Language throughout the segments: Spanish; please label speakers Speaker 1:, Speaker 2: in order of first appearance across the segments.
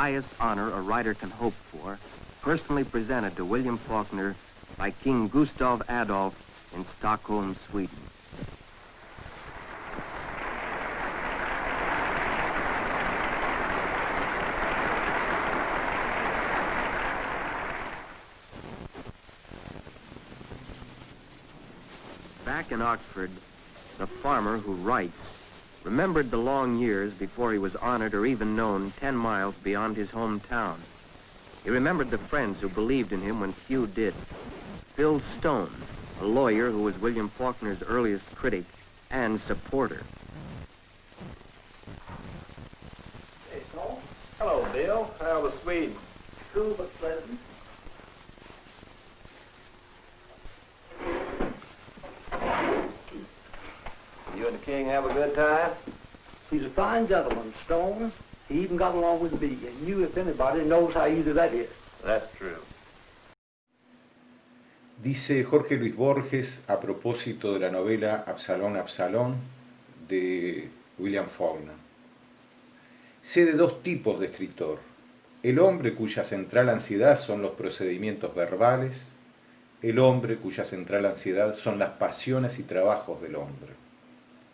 Speaker 1: highest honor a writer can hope for, personally presented to William Faulkner by King Gustav Adolf in Stockholm, Sweden. Back in Oxford, the farmer who writes remembered the long years before he was honored or even known 10 miles beyond his hometown. He remembered the friends who believed in him when few did. Phil Stone, a lawyer who was William Faulkner's earliest critic and supporter.
Speaker 2: Hey, Stone. Hello, Bill. How was Sweden?
Speaker 3: Cool but pleasant.
Speaker 2: You and the king have a good time?
Speaker 3: He's a fine gentleman, Stone. He even got along with me, and you, if anybody, knows how easy that is.
Speaker 2: That's true.
Speaker 4: Dice Jorge Luis Borges a propósito de la novela Absalón, Absalón de William Faulkner. Sé de dos tipos de escritor. El hombre cuya central ansiedad son los procedimientos verbales, el hombre cuya central ansiedad son las pasiones y trabajos del hombre.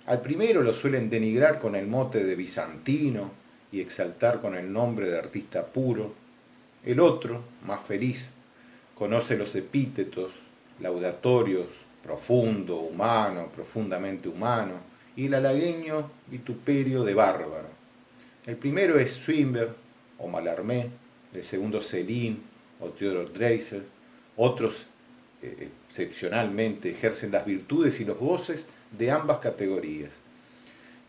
Speaker 4: Al primero lo suelen denigrar con el mote de bizantino y exaltar con el nombre de artista puro. El otro, más feliz, conoce los epítetos laudatorios, profundo, humano, profundamente humano, y el halagueño vituperio de bárbaro. El primero es Swinburne o Mallarmé, el segundo Céline o Theodor Dreiser. Otros excepcionalmente ejercen las virtudes y los goces de ambas categorías.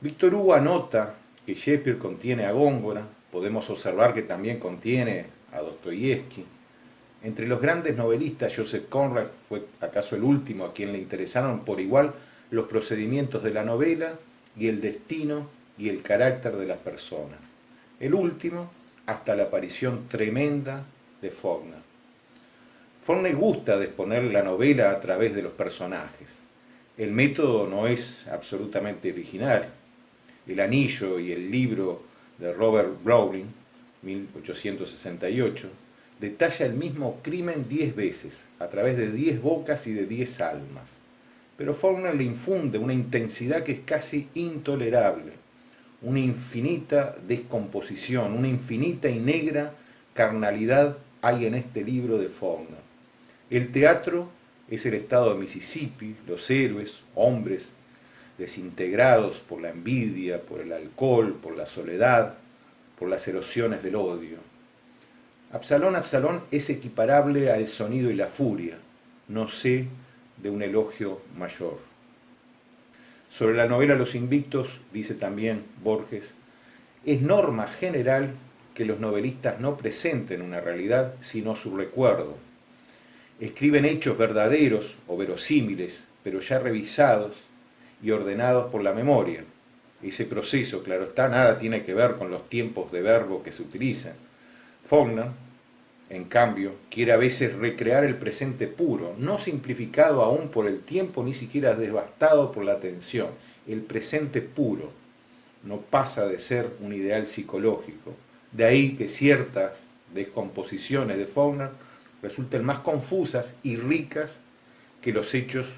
Speaker 4: Víctor Hugo anota que Shakespeare contiene a Góngora, podemos observar que también contiene a Dostoyevsky. Entre los grandes novelistas, Joseph Conrad fue acaso el último a quien le interesaron por igual los procedimientos de la novela y el destino y el carácter de las personas. El último hasta la aparición tremenda de Faulkner. Faulkner gusta de exponer la novela a través de los personajes. El método no es absolutamente original. El anillo y el libro de Robert Browning, 1868, detalla el mismo crimen 10 veces, a través de 10 bocas y de 10 almas. Pero Faulkner le infunde una intensidad que es casi intolerable, una infinita descomposición, una infinita y negra carnalidad hay en este libro de Faulkner. El teatro es el estado de Mississippi, los héroes, hombres desintegrados por la envidia, por el alcohol, por la soledad, por las erosiones del odio. Absalón, Absalón es equiparable al sonido y la furia, no sé de un elogio mayor. Sobre la novela Los Invictos, dice también Borges, es norma general que los novelistas no presenten una realidad sino su recuerdo. Escriben hechos verdaderos o verosímiles, pero ya revisados y ordenados por la memoria. Ese proceso, claro está, nada tiene que ver con los tiempos de verbo que se utilizan. Faulkner, en cambio, quiere a veces recrear el presente puro, no simplificado aún por el tiempo, ni siquiera devastado por la tensión. El presente puro no pasa de ser un ideal psicológico. De ahí que ciertas descomposiciones de Faulkner resulten más confusas y ricas que los hechos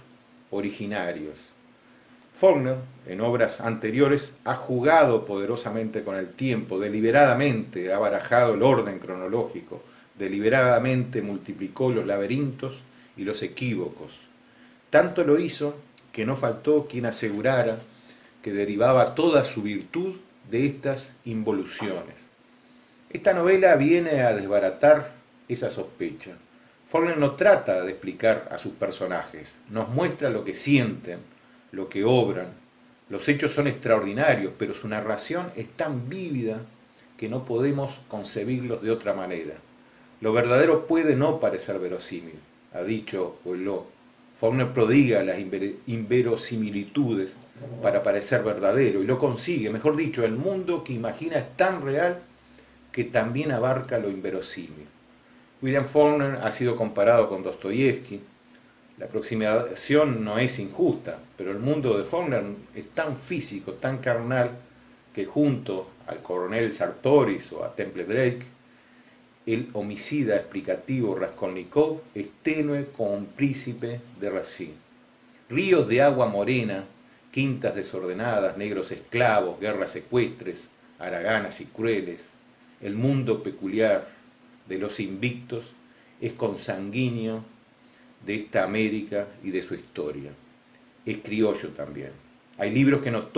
Speaker 4: originarios. Faulkner, en obras anteriores, ha jugado poderosamente con el tiempo, deliberadamente ha barajado el orden cronológico, deliberadamente multiplicó los laberintos y los equívocos. Tanto lo hizo que no faltó quien asegurara que derivaba toda su virtud de estas involuciones. Esta novela viene a desbaratar esa sospecha. Faulkner no trata de explicar a sus personajes, nos muestra lo que sienten, lo que obran. Los hechos son extraordinarios, pero su narración es tan vívida que no podemos concebirlos de otra manera. Lo verdadero puede no parecer verosímil, ha dicho Boileau. Faulkner prodiga las inverosimilitudes para parecer verdadero y lo consigue, mejor dicho, el mundo que imagina es tan real que también abarca lo inverosímil. William Faulkner ha sido comparado con Dostoyevsky. La aproximación no es injusta, pero el mundo de Faulkner es tan físico, tan carnal, que junto al coronel Sartoris o a Temple Drake, el homicida explicativo Raskolnikov es tenue como un príncipe de Racine. Ríos de agua morena, quintas desordenadas, negros esclavos, guerras ecuestres, haraganas y crueles, el mundo peculiar de los invictos es consanguíneo de esta América y de su historia. Es criollo también. Hay libros que nos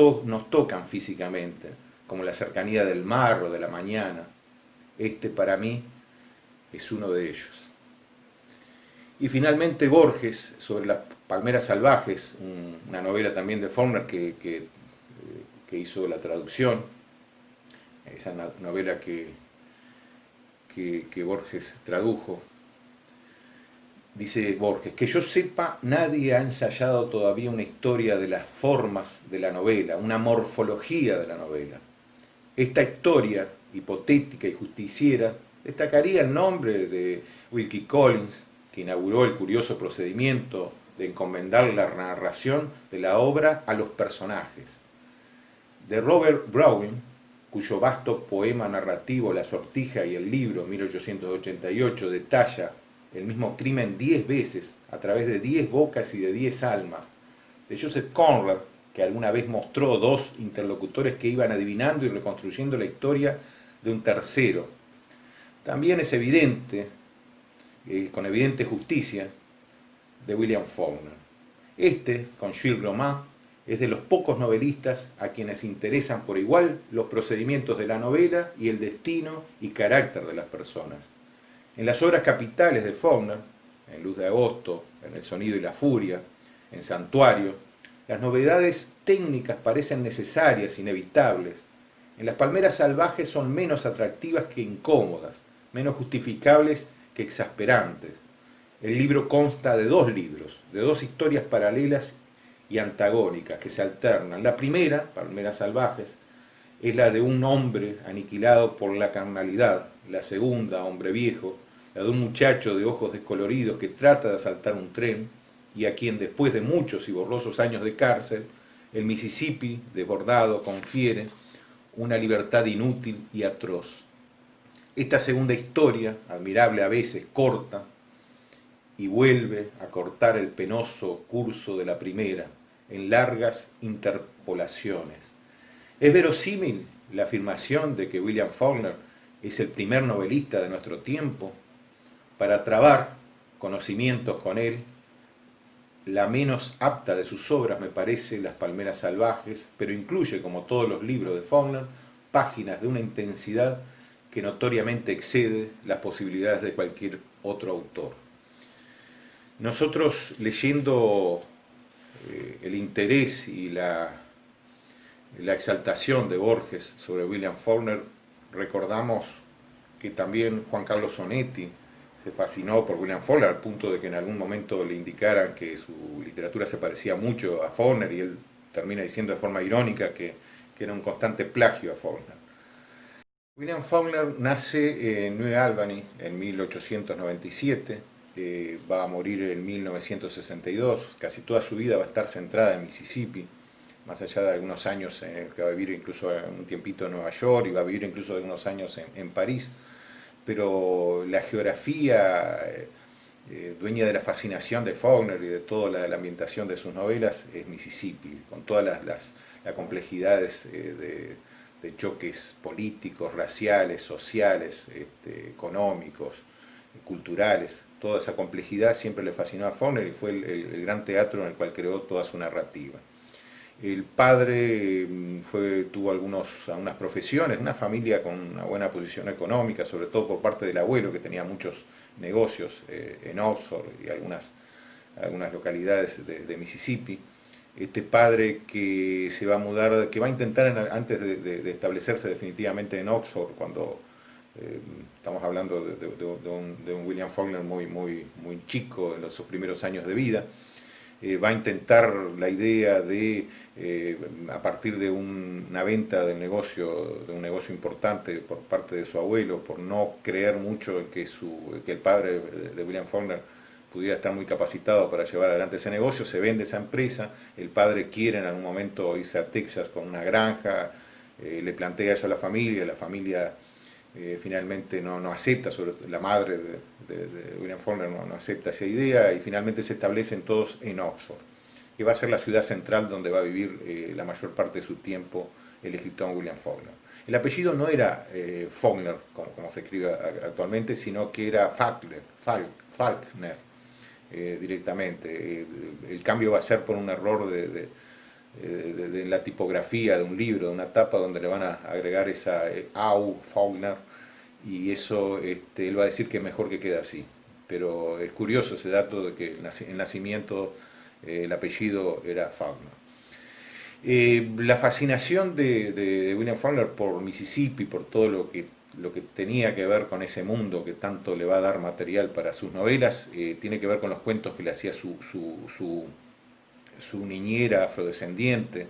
Speaker 4: tocan físicamente, como La cercanía del mar o de la mañana. Este para mí es uno de ellos. Y finalmente Borges, sobre las palmeras salvajes, una novela también de Faulkner que hizo la traducción, esa novela que Borges tradujo. Dice Borges, que yo sepa, nadie ha ensayado todavía una historia de las formas de la novela, una morfología de la novela. Esta historia, hipotética y justiciera, destacaría el nombre de Wilkie Collins, que inauguró el curioso procedimiento de encomendar la narración de la obra a los personajes. De Robert Browning, cuyo vasto poema narrativo La sortija y el libro, 1888, detalla el mismo crimen 10 veces a través de 10 bocas y de 10 almas. De Joseph Conrad, que alguna vez mostró 2 interlocutores que iban adivinando y reconstruyendo la historia de un tercero. También es evidente, con evidente justicia, de William Faulkner. Este, con Gilles Romain, es de los pocos novelistas a quienes interesan por igual los procedimientos de la novela y el destino y carácter de las personas. En las obras capitales de Faulkner, en Luz de Agosto, en El sonido y la furia, en Santuario, las novedades técnicas parecen necesarias, inevitables. En Las palmeras salvajes son menos atractivas que incómodas, menos justificables que exasperantes. El libro consta de 2 libros, de 2 historias paralelas y antagónicas que se alternan. La primera, Palmeras salvajes, es la de un hombre aniquilado por la carnalidad. La segunda, Hombre viejo, la de un muchacho de ojos descoloridos que trata de asaltar un tren y a quien después de muchos y borrosos años de cárcel, el Mississippi, desbordado, confiere una libertad inútil y atroz. Esta segunda historia, admirable a veces, corta y vuelve a cortar el penoso curso de la primera en largas interpolaciones. Es verosímil la afirmación de que William Faulkner es el primer novelista de nuestro tiempo. Para trabar conocimientos con él, la menos apta de sus obras me parece Las palmeras salvajes, pero incluye, como todos los libros de Faulkner, páginas de una intensidad que notoriamente excede las posibilidades de cualquier otro autor. Nosotros, leyendo el interés y la exaltación de Borges sobre William Faulkner, recordamos que también Juan Carlos Onetti se fascinó por William Faulkner al punto de que en algún momento le indicaran que su literatura se parecía mucho a Faulkner y él termina diciendo de forma irónica que era un constante plagio a Faulkner. William Faulkner nace en New Albany en 1897, va a morir en 1962, casi toda su vida va a estar centrada en Mississippi, más allá de algunos años que va a vivir incluso un tiempito en Nueva York y va a vivir incluso algunos años en París, pero la geografía dueña de la fascinación de Faulkner y de toda la ambientación de sus novelas es Mississippi, con todas las complejidades de choques políticos, raciales, sociales, económicos, culturales. Toda esa complejidad siempre le fascinó a Faulkner y fue el gran teatro en el cual creó toda su narrativa. El padre tuvo algunas profesiones, una familia con una buena posición económica, sobre todo por parte del abuelo que tenía muchos negocios en Oxford y algunas localidades de Mississippi. Este padre que se va a mudar, que va a intentar antes de establecerse definitivamente en Oxford, cuando estamos hablando de un William Faulkner muy chico en sus primeros años de vida, va a intentar la idea de, a partir de una venta de un negocio importante por parte de su abuelo, por no creer mucho en que el padre de William Faulkner pudiera estar muy capacitado para llevar adelante ese negocio, se vende esa empresa, el padre quiere en algún momento irse a Texas con una granja, le plantea eso a la familia finalmente no acepta, sobre todo la madre de William Faulkner no acepta esa idea y finalmente se establecen todos en Oxford, que va a ser la ciudad central donde va a vivir la mayor parte de su tiempo el escritor William Faulkner. El apellido no era Faulkner, como se escribe actualmente, sino que era Faulkner directamente. El cambio va a ser por un error de la tipografía de un libro, de una tapa donde le van a agregar esa Au Faulkner, y eso él va a decir que es mejor que quede así. Pero es curioso ese dato de que el nacimiento, el apellido era Faulkner. La fascinación de William Faulkner por Mississippi, por todo lo que tenía que ver con ese mundo que tanto le va a dar material para sus novelas, tiene que ver con los cuentos que le hacía su niñera afrodescendiente.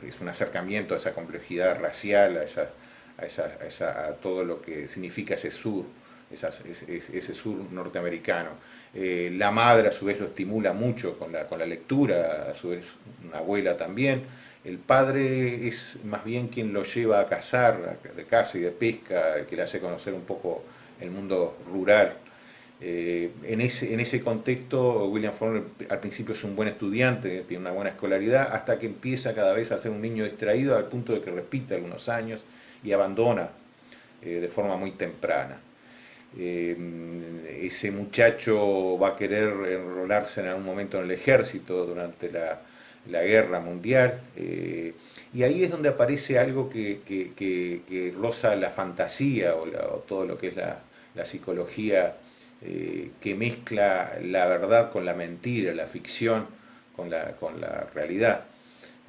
Speaker 4: Es un acercamiento a esa complejidad racial, a todo lo que significa ese sur, ese sur norteamericano. La madre a su vez lo estimula mucho con la lectura, a su vez una abuela también. El padre es más bien quien lo lleva a cazar, de caza y de pesca, que le hace conocer un poco el mundo rural. En ese contexto, William Faulkner al principio es un buen estudiante, tiene una buena escolaridad, hasta que empieza cada vez a ser un niño distraído al punto de que repite algunos años y abandona de forma muy temprana. Ese muchacho va a querer enrolarse en algún momento en el ejército durante la guerra mundial, y ahí es donde aparece algo que roza la fantasía o todo lo que es la psicología, que mezcla la verdad con la mentira, la ficción con la realidad.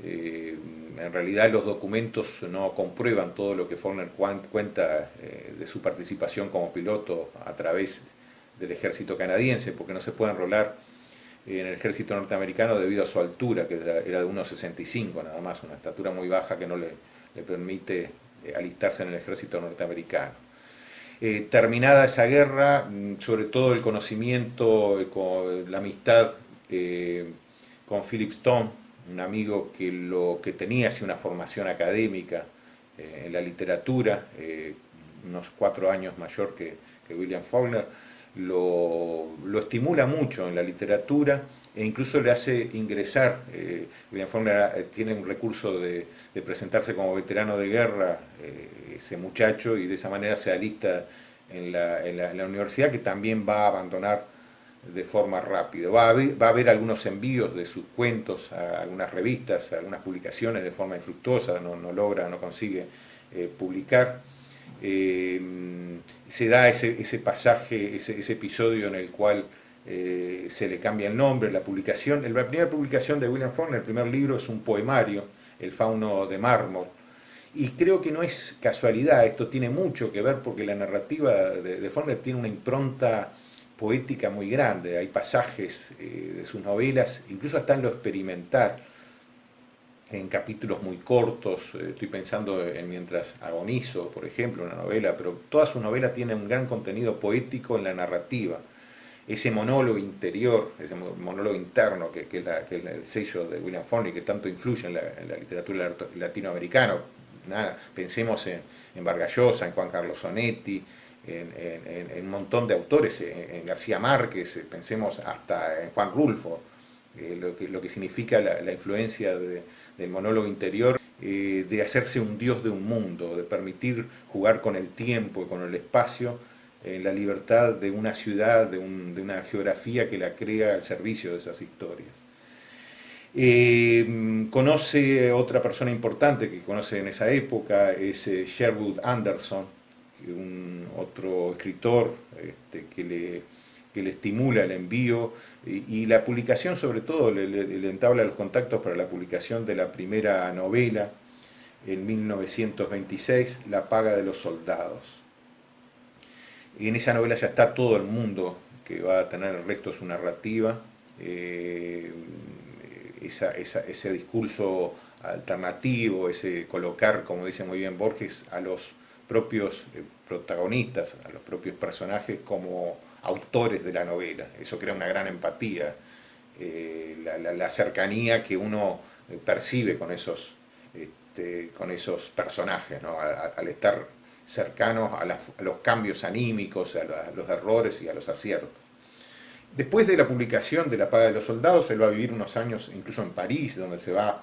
Speaker 4: En realidad los documentos no comprueban todo lo que Faulkner cuenta de su participación como piloto a través del ejército canadiense, porque no se puede enrolar en el ejército norteamericano debido a su altura, que era de 1,65 nada más, una estatura muy baja que no le permite alistarse en el ejército norteamericano. Terminada esa guerra, sobre todo el conocimiento, la amistad con Philip Stone, un amigo que tenía así una formación académica en la literatura, unos 4 años mayor que William Faulkner, lo estimula mucho en la literatura e incluso le hace ingresar. William Faulkner tiene un recurso de presentarse como veterano de guerra, ese muchacho, y de esa manera se alista en la universidad, que también va a abandonar de forma rápida. Va a haber algunos envíos de sus cuentos a algunas revistas, a algunas publicaciones de forma infructuosa, no consigue publicar. Se da ese pasaje, ese episodio en el cual se le cambia el nombre, la publicación. La primera publicación de William Faulkner, el primer libro, es un poemario, El fauno de mármol. Y creo que no es casualidad, esto tiene mucho que ver porque la narrativa de Faulkner tiene una impronta poética muy grande. Hay pasajes de sus novelas, incluso hasta en lo experimental, en capítulos muy cortos. Estoy pensando en Mientras agonizo, por ejemplo, una novela, pero toda su novela tiene un gran contenido poético en la narrativa. Ese monólogo interior, ese monólogo interno que es el sello de William Faulkner, que tanto influye en la literatura latinoamericana. Pensemos en Vargas Llosa, en Juan Carlos Onetti, en un montón de autores, en García Márquez, pensemos hasta en Juan Rulfo, lo que significa la influencia del monólogo interior, de hacerse un dios de un mundo, de permitir jugar con el tiempo y con el espacio, en la libertad de una ciudad, de una geografía que la crea al servicio de esas historias. Conoce otra persona importante que conoce en esa época, es Sherwood Anderson, otro escritor que le estimula el envío y la publicación, sobre todo le entabla los contactos para la publicación de la primera novela en 1926, La paga de los soldados. Y en esa novela ya está todo el mundo que va a tener el resto de su narrativa, ese discurso alternativo, ese colocar, como dice muy bien Borges, a los propios protagonistas, a los propios personajes como autores de la novela. Eso crea una gran empatía, la cercanía que uno percibe con esos con esos personajes, ¿no? Al estar cercanos a los cambios anímicos, a los errores y a los aciertos. Después de la publicación de La Paga de los Soldados, él va a vivir unos años incluso en París, donde se va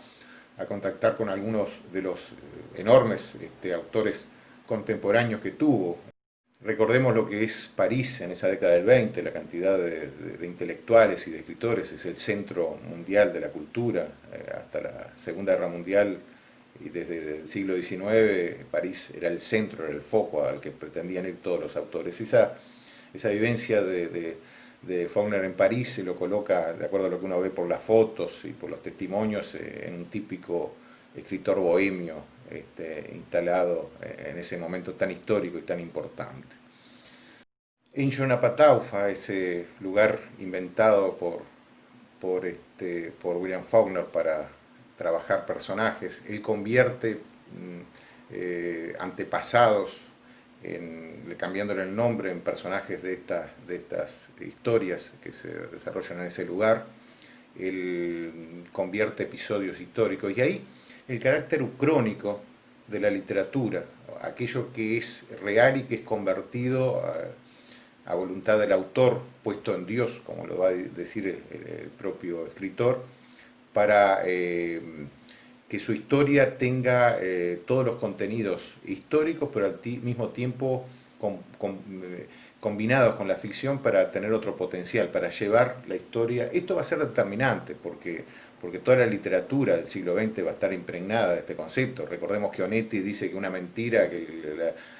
Speaker 4: a contactar con algunos de los enormes autores contemporáneos que tuvo. Recordemos lo que es París en esa década del 20, la cantidad de intelectuales y de escritores, es el centro mundial de la cultura, hasta la Segunda Guerra Mundial y desde el siglo XIX París era el centro, era el foco al que pretendían ir todos los autores. Esa vivencia de Faulkner en París se lo coloca, de acuerdo a lo que uno ve por las fotos y por los testimonios, en un típico escritor bohemio, instalado en ese momento tan histórico y tan importante. En Jonapataufa, ese lugar inventado por William Faulkner para trabajar personajes, él convierte antepasados, cambiándole el nombre, en personajes de estas historias que se desarrollan en ese lugar. Él convierte episodios históricos y ahí el carácter ucrónico de la literatura, aquello que es real y que es convertido a voluntad del autor, puesto en Dios, como lo va a decir el propio escritor, para que su historia tenga todos los contenidos históricos, pero al mismo tiempo combinados con la ficción para tener otro potencial, para llevar la historia. Esto va a ser determinante porque toda la literatura del siglo XX va a estar impregnada de este concepto. Recordemos que Onetti dice que una mentira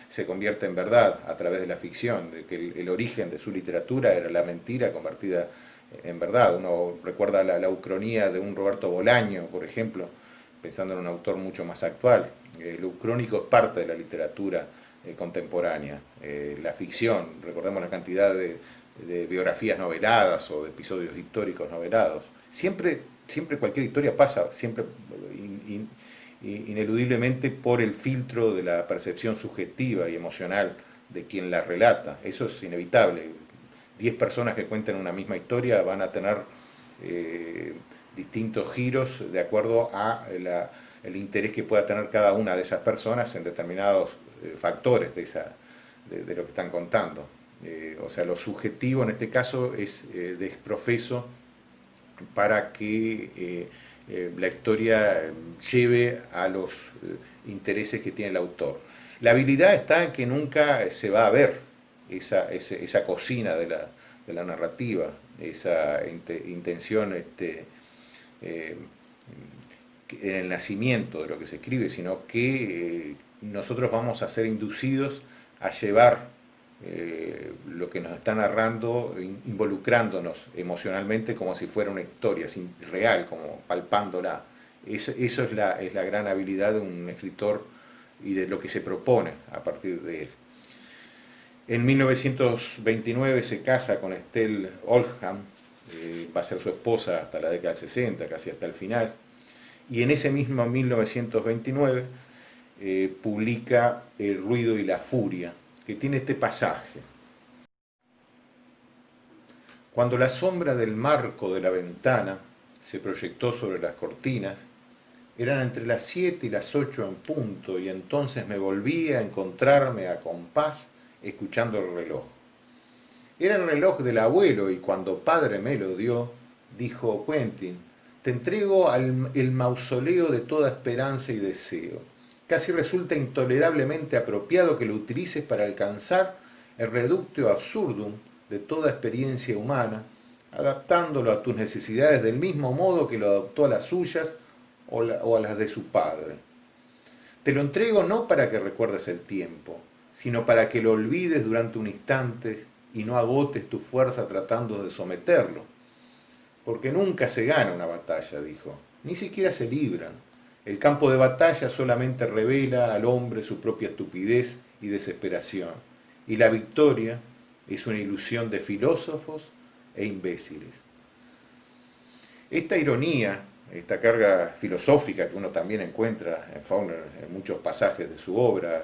Speaker 4: se convierte en verdad a través de la ficción, de que el origen de su literatura era la mentira convertida en verdad. Uno recuerda la ucronía de un Roberto Bolaño, por ejemplo, pensando en un autor mucho más actual. Lo ucrónico es parte de la literatura contemporánea. La ficción, recordemos la cantidad de biografías noveladas o de episodios históricos novelados. Siempre cualquier historia pasa, siempre ineludiblemente por el filtro de la percepción subjetiva y emocional de quien la relata. Eso es inevitable. 10 personas que cuentan una misma historia van a tener distintos giros de acuerdo a el interés que pueda tener cada una de esas personas en determinados factores de lo que están contando. O sea, lo subjetivo en este caso es desprofeso para que la historia lleve a los intereses que tiene el autor. La habilidad está en que nunca se va a ver esa cocina de la narrativa, esa intención en el nacimiento de lo que se escribe, sino que nosotros vamos a ser inducidos a llevar lo que nos está narrando, involucrándonos emocionalmente como si fuera una historia real, como palpándola. Eso es la gran habilidad de un escritor y de lo que se propone a partir de él. En 1929 se casa con Estelle Oldham, va a ser su esposa hasta la década del 60, casi hasta el final, y en ese mismo 1929 publica El ruido y la furia, que tiene este pasaje. Cuando la sombra del marco de la ventana se proyectó sobre las cortinas, eran entre las 7 y las 8 en punto, y entonces me volví a encontrarme a compás escuchando el reloj. Era el reloj del abuelo, y cuando padre me lo dio, dijo: Quentin, te entrego el mausoleo de toda esperanza y deseo. Casi resulta intolerablemente apropiado que lo utilices para alcanzar el reductio absurdum de toda experiencia humana, adaptándolo a tus necesidades del mismo modo que lo adoptó a las suyas o a las de su padre. Te lo entrego no para que recuerdes el tiempo, sino para que lo olvides durante un instante y no agotes tu fuerza tratando de someterlo. Porque nunca se gana una batalla, dijo, ni siquiera se libran. El campo de batalla solamente revela al hombre su propia estupidez y desesperación, y la victoria es una ilusión de filósofos e imbéciles. Esta ironía, esta carga filosófica que uno también encuentra en Faulkner en muchos pasajes de su obra,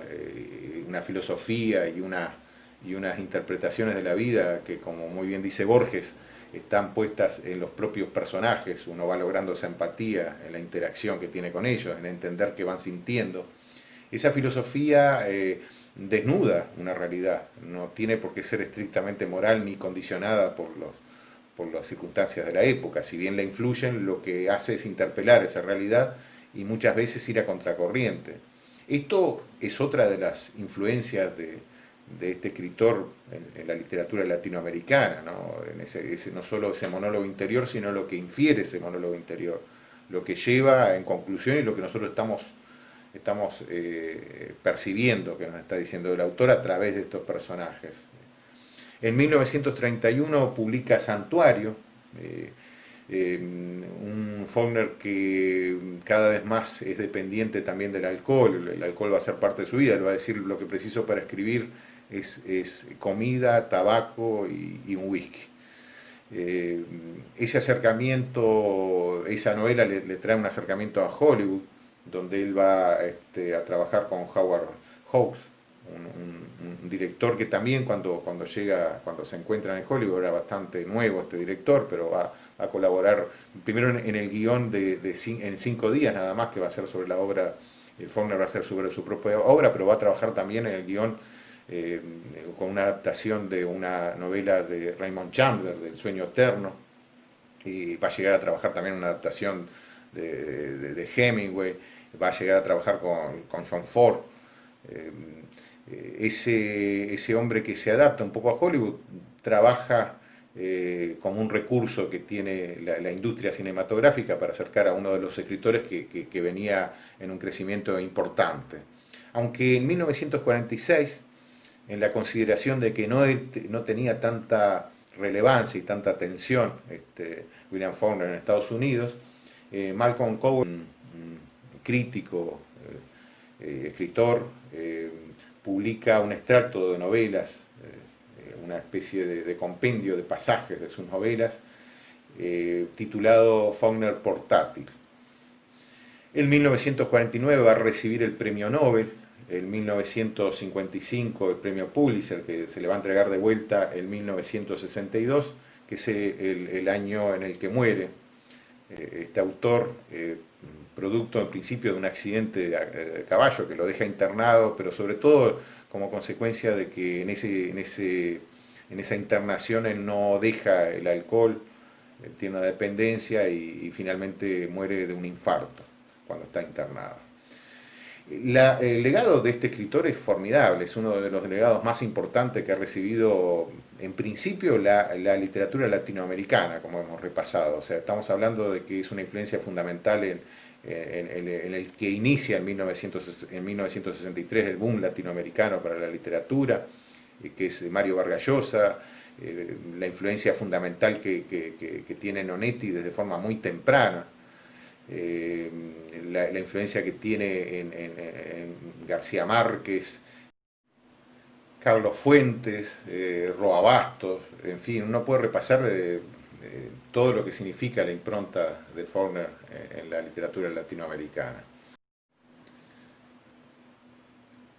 Speaker 4: una filosofía y unas interpretaciones de la vida que, como muy bien dice Borges, están puestas en los propios personajes, uno va logrando esa empatía en la interacción que tiene con ellos, en entender qué van sintiendo. Esa filosofía desnuda una realidad, no tiene por qué ser estrictamente moral ni condicionada por las circunstancias de la época, si bien la influyen, lo que hace es interpelar esa realidad y muchas veces ir a contracorriente. Esto es otra de las influencias de este escritor en la literatura latinoamericana, ¿no? No solo ese monólogo interior, sino lo que infiere ese monólogo interior, lo que lleva en conclusión y lo que nosotros estamos percibiendo que nos está diciendo el autor a través de estos personajes. En 1931 publica Santuario, un Faulkner que cada vez más es dependiente también del alcohol. El alcohol va a ser parte de su vida, él va a decir: lo que preciso para escribir es comida, tabaco y un whisky. Ese acercamiento, esa novela le trae un acercamiento a Hollywood, donde él va a trabajar con Howard Hawks, un director que también cuando se encuentran en Hollywood, era bastante nuevo este director, pero va a colaborar primero en el guión en 5 días nada más, que va a ser sobre la obra. Faulkner va a ser sobre su propia obra, pero va a trabajar también en el guión con una adaptación de una novela de Raymond Chandler, del Sueño Eterno, y va a llegar a trabajar también en una adaptación de Hemingway, va a llegar a trabajar con John Ford. Ese hombre que se adapta un poco a Hollywood trabaja como un recurso que tiene la industria cinematográfica para acercar a uno de los escritores que venía en un crecimiento importante. Aunque en 1946, en la consideración de que no tenía tanta relevancia y tanta atención William Faulkner en Estados Unidos, Malcolm Cowan, un crítico, escritor, publica un extracto de novelas, una especie de compendio de pasajes de sus novelas, titulado Faulkner Portátil. En 1949 va a recibir el premio Nobel, en 1955 el premio Pulitzer, que se le va a entregar de vuelta en 1962, que es el año en el que muere este autor, producto en principio de un accidente de caballo que lo deja internado, pero sobre todo como consecuencia de que en esa internación él no deja el alcohol, tiene una dependencia y finalmente muere de un infarto cuando está internado. El legado de este escritor es formidable, es uno de los legados más importantes que ha recibido en principio la literatura latinoamericana, como hemos repasado. O sea, estamos hablando de que es una influencia fundamental en el que inicia en 1963 el boom latinoamericano para la literatura, que es Mario Vargas Llosa, la influencia fundamental que tiene Onetti desde forma muy temprana. La influencia que tiene en García Márquez, Carlos Fuentes, Roa Bastos, en fin, uno puede repasar todo lo que significa la impronta de Faulkner en la literatura latinoamericana.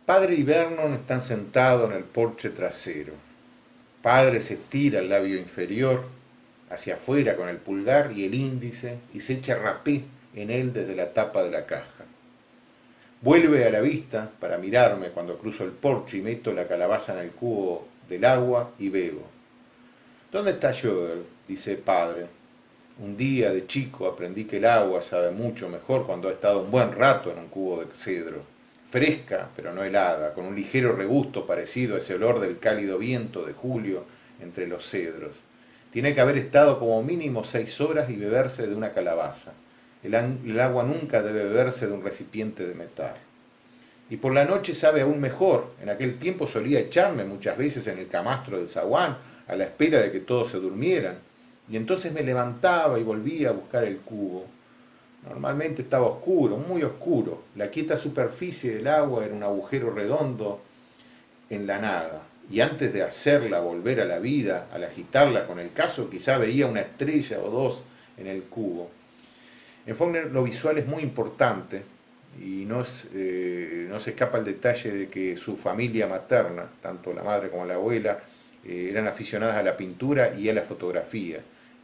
Speaker 4: Padre y Vernon están sentados en el porche trasero. Padre se estira el labio inferior hacia afuera con el pulgar y el índice y se echa rapé en él desde la tapa de la caja. Vuelve a la vista para mirarme cuando cruzo el porche y meto la calabaza en el cubo del agua y bebo. ¿Dónde está Joel?, dice padre. Un día de chico aprendí que el agua sabe mucho mejor cuando ha estado un buen rato en un cubo de cedro. Fresca, pero no helada, con un ligero regusto parecido a ese olor del cálido viento de julio entre los cedros. Tiene que haber estado como mínimo 6 horas y beberse de una calabaza. El agua nunca debe beberse de un recipiente de metal. Y por la noche sabe aún mejor. En aquel tiempo solía echarme muchas veces en el camastro del zaguán a la espera de que todos se durmieran. Y entonces me levantaba y volvía a buscar el cubo. Normalmente estaba oscuro, muy oscuro. La quieta superficie del agua era un agujero redondo en la nada. Y antes de hacerla volver a la vida, al agitarla con el cazo, quizá veía una estrella o dos en el cubo. En Faulkner lo visual es muy importante y no se escapa el detalle de que su familia materna, tanto la madre como la abuela, eran aficionadas a la pintura y a la fotografía.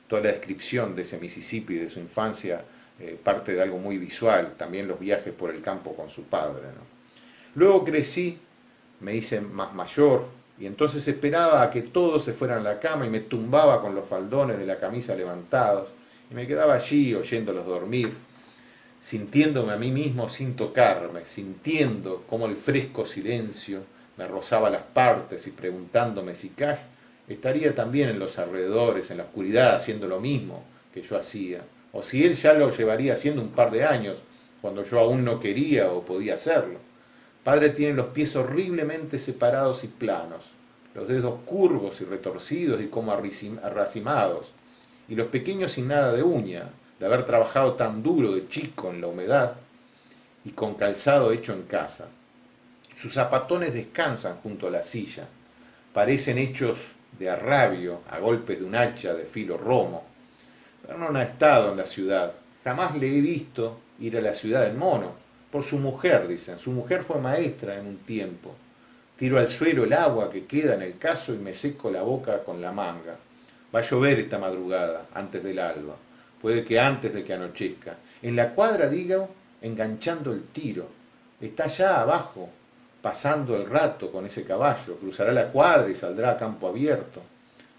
Speaker 4: toda la descripción de ese Mississippi, de su infancia, parte de algo muy visual, también los viajes por el campo con su padre, ¿no? Luego crecí, me hice más mayor, y entonces esperaba a que todos se fueran a la cama y me tumbaba con los faldones de la camisa levantados, y me quedaba allí oyéndolos dormir, sintiéndome a mí mismo sin tocarme, sintiendo cómo el fresco silencio me rozaba las partes y preguntándome si Cash estaría también en los alrededores, en la oscuridad, haciendo lo mismo que yo hacía, o si él ya lo llevaría haciendo un par de años, cuando yo aún no quería o podía hacerlo. Padre tiene los pies horriblemente separados y planos, los dedos curvos y retorcidos y como arracimados, y los pequeños sin nada de uña, de haber trabajado tan duro de chico en la humedad y con calzado hecho en casa. Sus zapatones descansan junto a la silla, parecen hechos de arrabio a golpes de un hacha de filo romo. Pero no ha estado en la ciudad, jamás le he visto ir a la ciudad en mono, por su mujer, dicen. Su mujer fue maestra en un tiempo. Tiro al suelo el agua que queda en el cazo y me seco la boca con la manga. Va a llover esta madrugada, antes del alba. Puede que antes de que anochezca. En la cuadra, digo, enganchando el tiro. Está allá abajo, pasando el rato con ese caballo. Cruzará la cuadra y saldrá a campo abierto.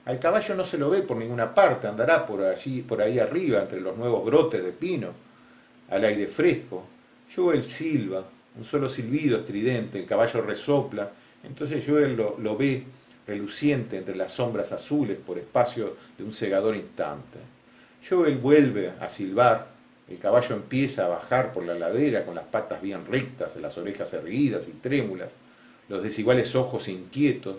Speaker 4: Al caballo no se lo ve por ninguna parte, andará por allí, por ahí arriba, entre los nuevos brotes de pino, al aire fresco. Joel silba, un solo silbido estridente, el caballo resopla, entonces Joel lo ve reluciente entre las sombras azules por espacio de un cegador instante. Joel vuelve a silbar, el caballo empieza a bajar por la ladera con las patas bien rectas, las orejas erguidas y trémulas, los desiguales ojos inquietos,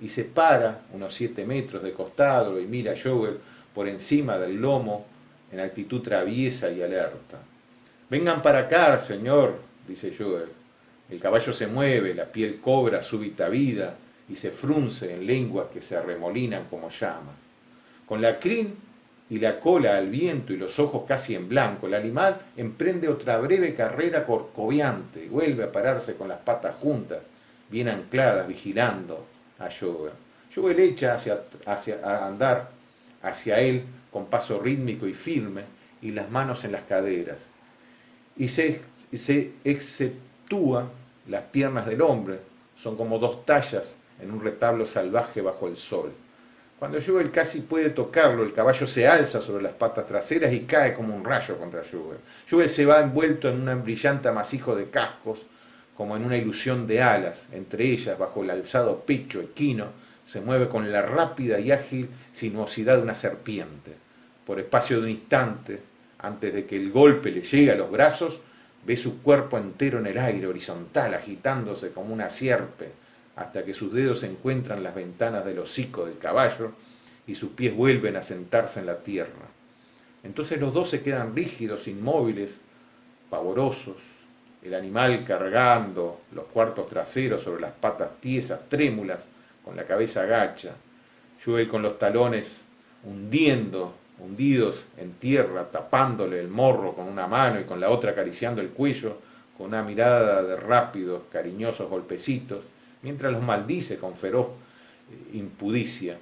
Speaker 4: y se para unos 7 metros de costado y mira a Joel por encima del lomo en actitud traviesa y alerta. «Vengan para acá, señor», dice Joel. El caballo se mueve, la piel cobra súbita vida y se frunce en lenguas que se arremolinan como llamas. Con la crin y la cola al viento y los ojos casi en blanco, el animal emprende otra breve carrera corcoviante y vuelve a pararse con las patas juntas, bien ancladas, vigilando a Joel. Joel echa a andar hacia él con paso rítmico y firme y las manos en las caderas. Y se exceptúa las piernas del hombre, son como 2 tallas en un retablo salvaje bajo el sol. Cuando Joel casi puede tocarlo, el caballo se alza sobre las patas traseras y cae como un rayo contra Joel. Joel se va envuelto en un brillante amasijo de cascos, como en una ilusión de alas. Entre ellas, bajo el alzado pecho equino, se mueve con la rápida y ágil sinuosidad de una serpiente. Por espacio de un instante, antes de que el golpe le llegue a los brazos, ve su cuerpo entero en el aire horizontal, agitándose como una sierpe, hasta que sus dedos encuentran las ventanas del hocico del caballo y sus pies vuelven a sentarse en la tierra. Entonces los dos se quedan rígidos, inmóviles, pavorosos, el animal cargando los cuartos traseros sobre las patas tiesas, trémulas, con la cabeza agacha, Joel con los talones hundidos en tierra, tapándole el morro con una mano y con la otra acariciando el cuello, con una mirada de rápidos, cariñosos golpecitos, mientras los maldice con feroz impudicia.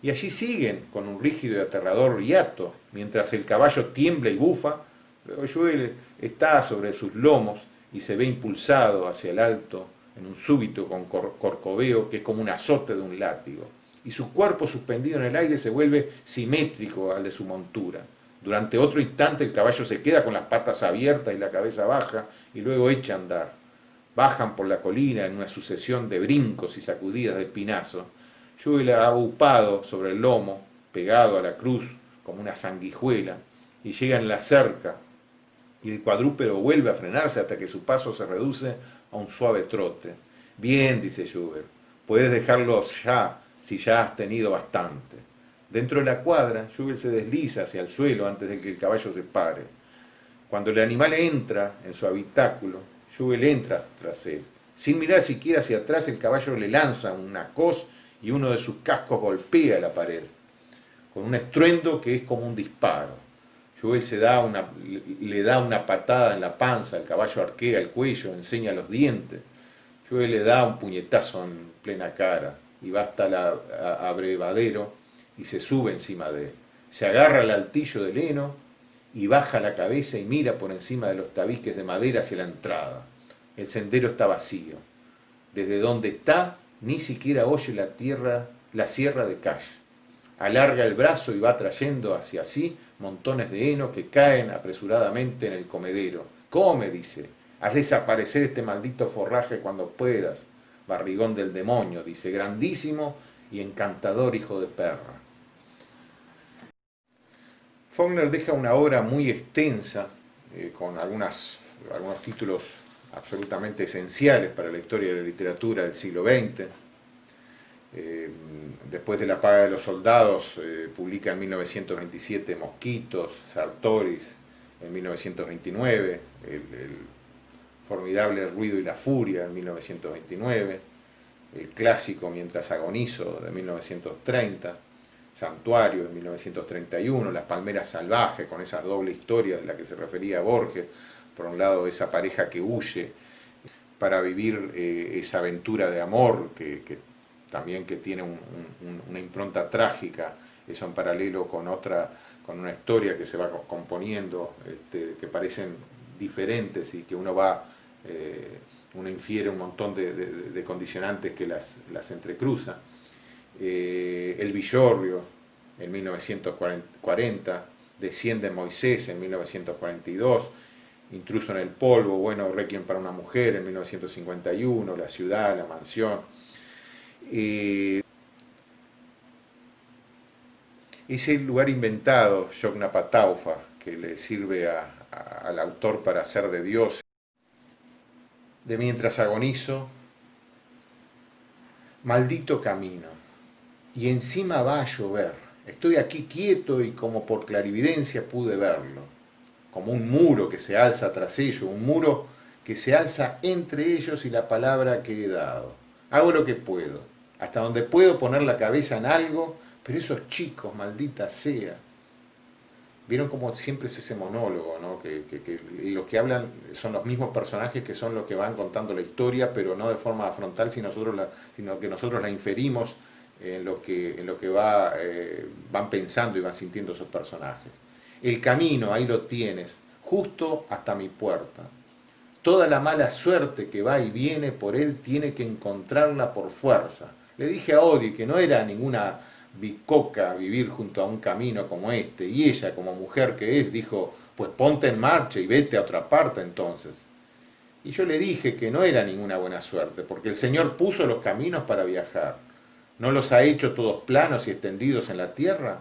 Speaker 4: Y allí siguen con un rígido y aterrador hiato, mientras el caballo tiembla y bufa. Luego Joel está sobre sus lomos y se ve impulsado hacia el alto en un súbito corcoveo que es como un azote de un látigo. Y su cuerpo suspendido en el aire se vuelve simétrico al de su montura. Durante otro instante el caballo se queda con las patas abiertas y la cabeza baja y luego echa a andar. Bajan por la colina en una sucesión de brincos y sacudidas de pinazo. Joel ha upado sobre el lomo, pegado a la cruz como una sanguijuela, y llega en la cerca, y el cuadrúpedo vuelve a frenarse hasta que su paso se reduce a un suave trote. «Bien», dice Joel, «puedes dejarlo ya, si ya has tenido bastante». Dentro de la cuadra, Joel se desliza hacia el suelo antes de que el caballo se pare. Cuando el animal entra en su habitáculo, Joel entra tras él. Sin mirar siquiera hacia atrás, el caballo le lanza una cos y uno de sus cascos golpea la pared, con un estruendo que es como un disparo. Joel le da una patada en la panza, el caballo arquea el cuello, enseña los dientes. Joel le da un puñetazo en plena cara y va hasta el abrevadero y se sube encima de él. Se agarra al altillo del heno y baja la cabeza y mira por encima de los tabiques de madera hacia la entrada. El sendero está vacío. Desde donde está, ni siquiera oye la sierra de Cash. Alarga el brazo y va trayendo hacia sí montones de heno que caen apresuradamente en el comedero. Come, dice, haz desaparecer este maldito forraje cuando puedas. Barrigón del demonio, dice, grandísimo y encantador hijo de perra. Faulkner deja una obra muy extensa, con algunos títulos absolutamente esenciales para la historia de la literatura del siglo XX. Después de La paga de los soldados, publica en 1927 Mosquitos, Sartoris, en 1929, el formidable El ruido y la furia, en 1929, el clásico Mientras agonizo, de 1930, Santuario, de 1931, Las palmeras salvajes, con esa doble historia de la que se refería Borges, por un lado esa pareja que huye para vivir esa aventura de amor que también que tiene una impronta trágica, eso en paralelo con una historia que se va componiendo, que parecen diferentes y que uno infiere un montón de condicionantes que las entrecruza. El Villorrio en 1940, Desciende Moisés en 1942, Intruso en el polvo, bueno, Requiem para una mujer en 1951, La ciudad, La mansión. Ese lugar inventado, Yoknapataufa, que le sirve al autor para hacer de Dios. De Mientras agonizo, maldito camino, y encima va a llover. Estoy aquí quieto y como por clarividencia pude verlo, como un muro que se alza tras ellos, un muro que se alza entre ellos y la palabra que he dado. Hago lo que puedo, hasta donde puedo poner la cabeza en algo, pero esos chicos, maldita sea. Vieron como siempre es ese monólogo, ¿no? Que los que hablan son los mismos personajes que son los que van contando la historia, pero no de forma frontal, sino que nosotros la inferimos en lo que van pensando y van sintiendo esos personajes. El camino, ahí lo tienes, justo hasta mi puerta. Toda la mala suerte que va y viene por él tiene que encontrarla por fuerza. Le dije a Odi que no era ninguna bicoca vivir junto a un camino como este, y ella, como mujer que es, dijo, pues ponte en marcha y vete a otra parte entonces. Y yo le dije que no era ninguna buena suerte, porque el Señor puso los caminos para viajar. ¿No los ha hecho todos planos y extendidos en la tierra?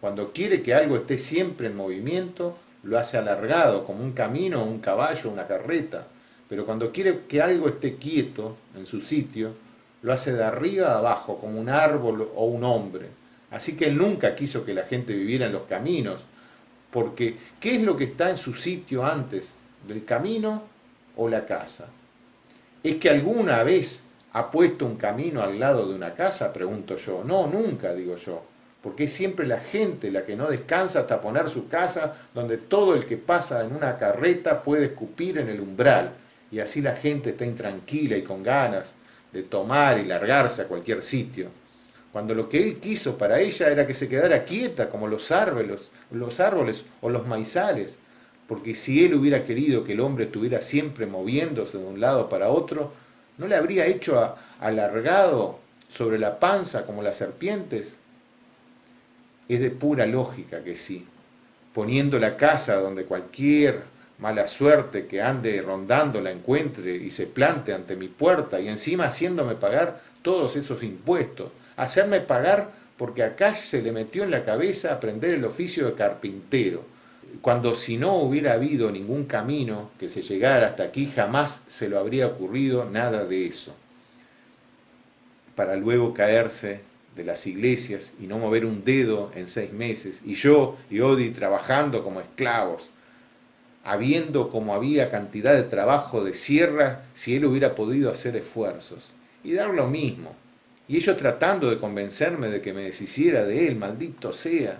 Speaker 4: Cuando quiere que algo esté siempre en movimiento, lo hace alargado, como un camino, un caballo, una carreta. Pero cuando quiere que algo esté quieto en su sitio, lo hace de arriba a abajo, como un árbol o un hombre. Así que él nunca quiso que la gente viviera en los caminos, porque ¿qué es lo que está en su sitio antes del camino o la casa? ¿Es que alguna vez ha puesto un camino al lado de una casa? Pregunto yo. No, nunca, digo yo, porque es siempre la gente la que no descansa hasta poner su casa donde todo el que pasa en una carreta puede escupir en el umbral, y así la gente está intranquila y con ganas de tomar y largarse a cualquier sitio, cuando lo que él quiso para ella era que se quedara quieta como los árboles o los maizales, porque si él hubiera querido que el hombre estuviera siempre moviéndose de un lado para otro, ¿no le habría hecho alargado sobre la panza como las serpientes? Es de pura lógica que sí, poniendo la casa donde cualquier mala suerte que ande rondando la encuentre y se plante ante mi puerta, y encima haciéndome pagar todos esos impuestos, hacerme pagar porque a Cash se le metió en la cabeza aprender el oficio de carpintero, cuando si no hubiera habido ningún camino que se llegara hasta aquí, jamás se le habría ocurrido nada de eso, para luego caerse de las iglesias y no mover un dedo en 6 meses, y yo y Odi trabajando como esclavos, habiendo como había cantidad de trabajo de sierra si él hubiera podido hacer esfuerzos, y dar lo mismo, y ellos tratando de convencerme de que me deshiciera de él, maldito sea.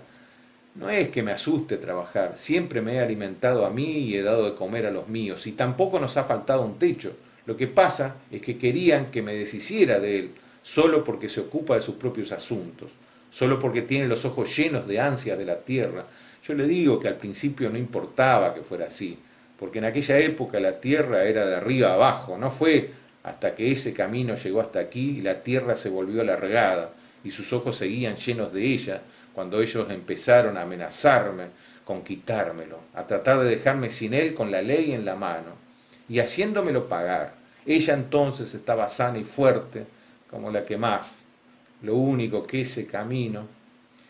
Speaker 4: No es que me asuste trabajar, siempre me he alimentado a mí y he dado de comer a los míos, y tampoco nos ha faltado un techo. Lo que pasa es que querían que me deshiciera de él, solo porque se ocupa de sus propios asuntos. solo porque tiene los ojos llenos de ansias de la tierra. Yo le digo que al principio no importaba que fuera así, porque en aquella época la tierra era de arriba abajo, no fue hasta que ese camino llegó hasta aquí y la tierra se volvió alargada y sus ojos seguían llenos de ella cuando ellos empezaron a amenazarme con quitármelo, a tratar de dejarme sin él con la ley en la mano y haciéndomelo pagar. Ella entonces estaba sana y fuerte como la que más, lo único que ese camino.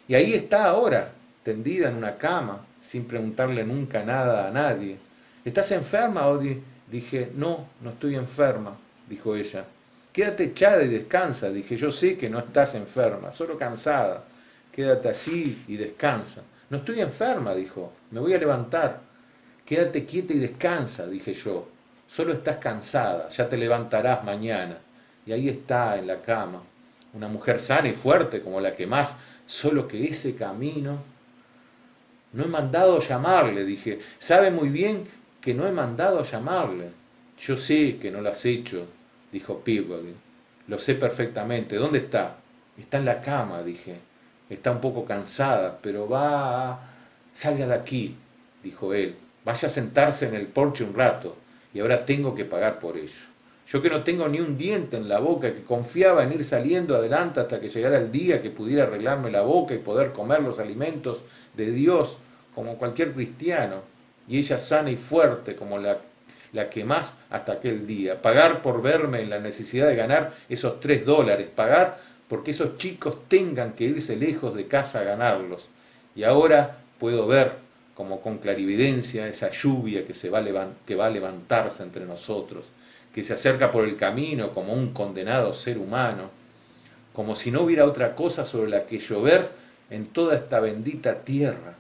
Speaker 4: Y ahí está ahora, tendida en una cama, sin preguntarle nunca nada a nadie. ¿Estás enferma, Odie? Dije, no, no estoy enferma, dijo ella. Quédate echada y descansa, dije, yo sé que no estás enferma, solo cansada. Quédate así y descansa. No estoy enferma, dijo, me voy a levantar. Quédate quieta y descansa, dije yo. Solo estás cansada, ya te levantarás mañana. Y ahí está, en la cama, una mujer sana y fuerte como la que más, solo que ese camino... No he mandado llamarle, dije. Sabe muy bien que no he mandado llamarle. Yo sé que no lo has hecho, dijo Peabody. Lo sé perfectamente. ¿Dónde está? Está en la cama, dije. Está un poco cansada, pero va... Salga de aquí, dijo él. Vaya a sentarse en el porche un rato, y ahora tengo que pagar por ello. Yo que no tengo ni un diente en la boca, que confiaba en ir saliendo adelante hasta que llegara el día que pudiera arreglarme la boca y poder comer los alimentos de Dios como cualquier cristiano, y ella sana y fuerte como la que más hasta aquel día. Pagar por verme en la necesidad de ganar esos $3, pagar porque esos chicos tengan que irse lejos de casa a ganarlos. Y ahora puedo ver como con clarividencia esa lluvia que va a levantarse entre nosotros, que se acerca por el camino como un condenado ser humano, como si no hubiera otra cosa sobre la que llover en toda esta bendita tierra.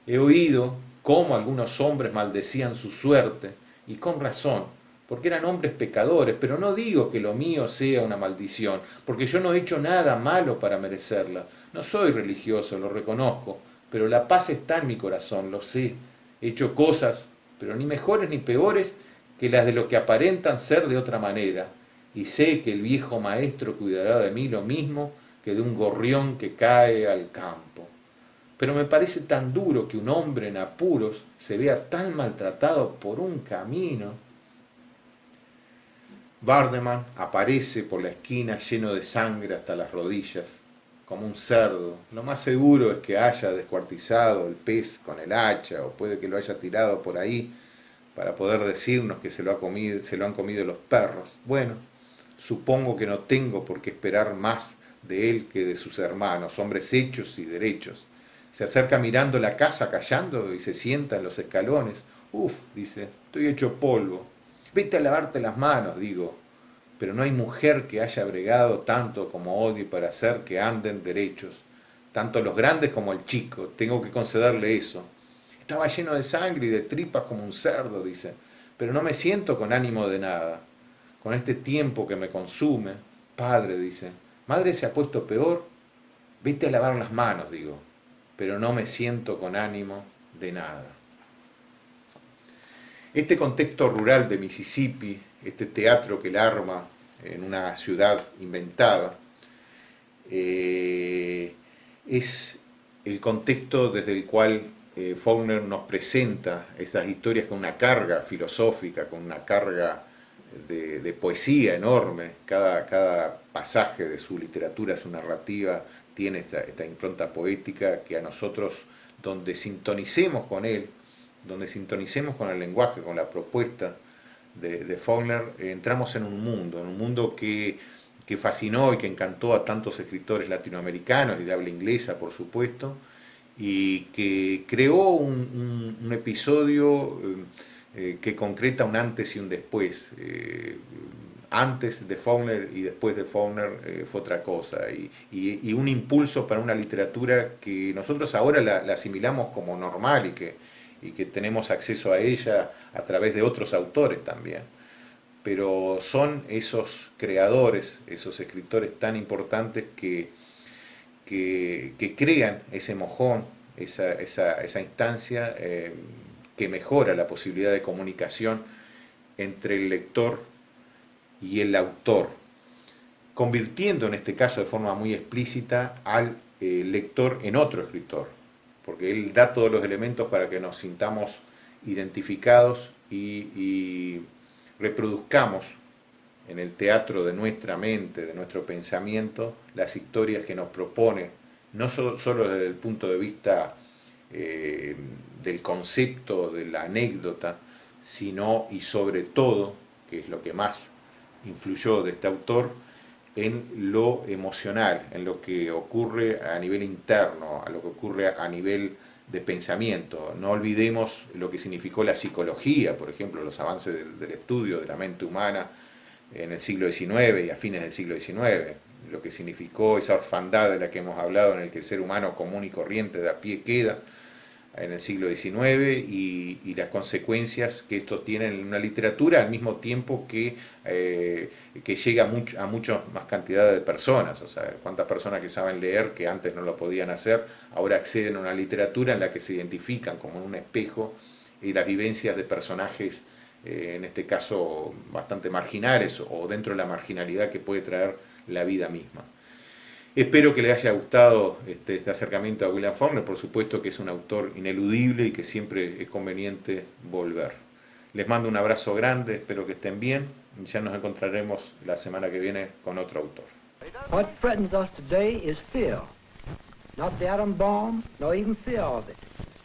Speaker 4: He oído cómo algunos hombres maldecían su suerte, y con razón, porque eran hombres pecadores, pero no digo que lo mío sea una maldición, porque yo no he hecho nada malo para merecerla. No soy religioso, lo reconozco, pero la paz está en mi corazón, lo sé. He hecho cosas, pero ni mejores ni peores que las de los que aparentan ser de otra manera, y sé que el viejo maestro cuidará de mí lo mismo que de un gorrión que cae al campo. Pero me parece tan duro que un hombre en apuros se vea tan maltratado por un camino. Vardeman aparece por la esquina lleno de sangre hasta las rodillas, como un cerdo. Lo más seguro es que haya descuartizado el pez con el hacha, o puede que lo haya tirado por ahí para poder decirnos que se lo han comido los perros. Bueno, supongo que no tengo por qué esperar más de él que de sus hermanos, hombres hechos y derechos. Se acerca mirando la casa callando y se sienta en los escalones. Uf, dice, estoy hecho polvo. Vete a lavarte las manos, digo. Pero no hay mujer que haya bregado tanto como Odie para hacer que anden derechos. Tanto los grandes como el chico, tengo que concederle eso. Estaba lleno de sangre y de tripas como un cerdo, dice. Pero no me siento con ánimo de nada. Con este tiempo que me consume. Padre, dice, ¿madre se ha puesto peor? Vete a lavar las manos, digo. Pero no me siento con ánimo de nada. Este contexto rural de Mississippi, este teatro que él arma en una ciudad inventada, es el contexto desde el cual Faulkner nos presenta estas historias con una carga filosófica, con una carga de poesía enorme. Cada pasaje de su literatura, su narrativa, tiene esta impronta poética que a nosotros, donde sintonicemos con él, donde sintonicemos con el lenguaje, con la propuesta de Faulkner, entramos en un mundo que fascinó y que encantó a tantos escritores latinoamericanos y de habla inglesa, por supuesto, y que creó un episodio que concreta un antes y un después. Antes de Faulkner y después de Faulkner fue otra cosa, y un impulso para una literatura que nosotros ahora la asimilamos como normal y que tenemos acceso a ella a través de otros autores también. Pero son esos creadores, esos escritores tan importantes que crean ese mojón, esa instancia que mejora la posibilidad de comunicación entre el lector y el autor. convirtiendo en este caso de forma muy explícita al lector en otro escritor, porque él da todos los elementos para que nos sintamos identificados y reproduzcamos en el teatro de nuestra mente, de nuestro pensamiento, las historias que nos propone, no solo desde el punto de vista del concepto, de la anécdota, sino y sobre todo, que es lo que más influyó de este autor, en lo emocional, en lo que ocurre a nivel interno, a lo que ocurre a nivel de pensamiento. No olvidemos lo que significó la psicología, por ejemplo, los avances del estudio de la mente humana en el siglo XIX y a fines del siglo XIX, lo que significó esa orfandad de la que hemos hablado, en el que el ser humano común y corriente de a pie queda en el siglo XIX, y las consecuencias que esto tiene en una literatura al mismo tiempo que llega a muchas más cantidades de personas. O sea, cuántas personas que saben leer, que antes no lo podían hacer, ahora acceden a una literatura en la que se identifican como un espejo y las vivencias de personajes, en este caso bastante marginales o dentro de la marginalidad que puede traer la vida misma. Espero que les haya gustado este acercamiento a William Faulkner. Por supuesto que es un autor ineludible y que siempre es conveniente volver. Les mando un abrazo grande, espero que estén bien. Ya nos encontraremos la semana que viene con otro autor.
Speaker 3: What threatens us today is fear. Not the atom bomb, nor even fear of it.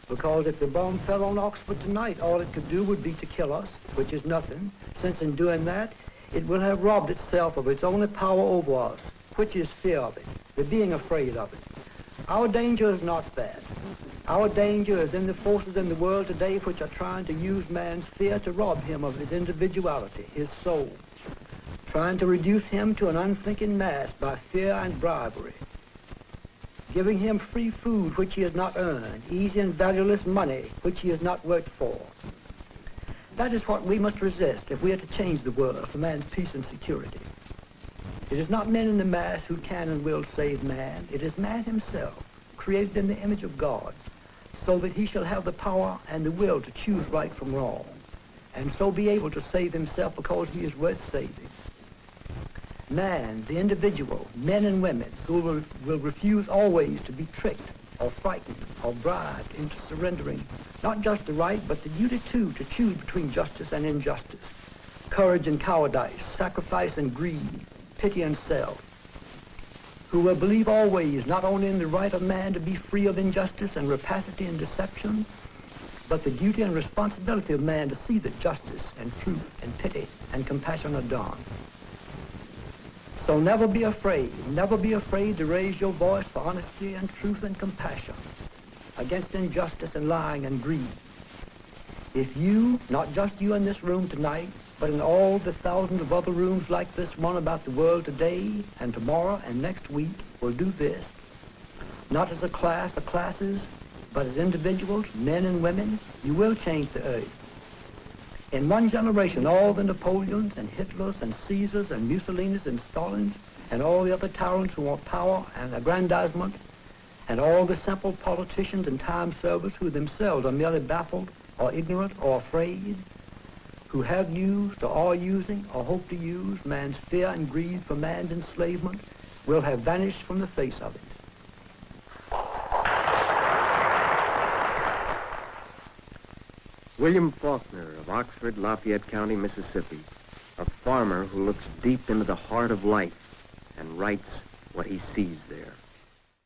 Speaker 3: Because if the bomb fell on Oxford tonight, all it could do would be to kill us, which is nothing, since in doing that, it will have robbed itself of its only power over us, which is fear of it, the being afraid of it. Our danger is not that. Our danger is in the forces in the world today which are trying to use man's fear to rob him of his individuality, his soul, trying to reduce him to an unthinking mass by fear and bribery, giving him free food which he has not earned, easy and valueless money which he has not worked for. That is what we must resist if we are to change the world for man's peace and security. It is not men in the mass who can and will save man. It is man himself, created in the image of God, so that he shall have the power and the will to choose right from wrong, and so be able to save himself because he is worth saving. Man, the individual, men and women, who will refuse always to be tricked or frightened or bribed into surrendering not just the right, but the duty too to choose between justice and injustice, courage and cowardice, sacrifice and greed, pity and self, who will believe always not only in the right of man to be free of injustice and rapacity and deception, but the duty and responsibility of man to see that justice and truth and pity and compassion are done. So never be afraid to raise your voice for honesty and truth and compassion against injustice and lying and greed. If you, not just you in this room tonight, but in all the thousands of other rooms like this one about the world today and tomorrow and next week, will do this, not as a class or classes, but as individuals, men and women, you will change the earth. In one generation, all the Napoleons and Hitlers and Caesars and Mussolinis and Stalins and all the other tyrants who want power and aggrandizement, and all the simple politicians and time servers who themselves are merely baffled or ignorant or afraid, who have used or are using or hope to use man's fear and greed for man's enslavement, will have vanished from the face of it.
Speaker 1: William Faulkner of Oxford, Lafayette County, Mississippi, a farmer who looks deep into the heart of life and writes what he sees there.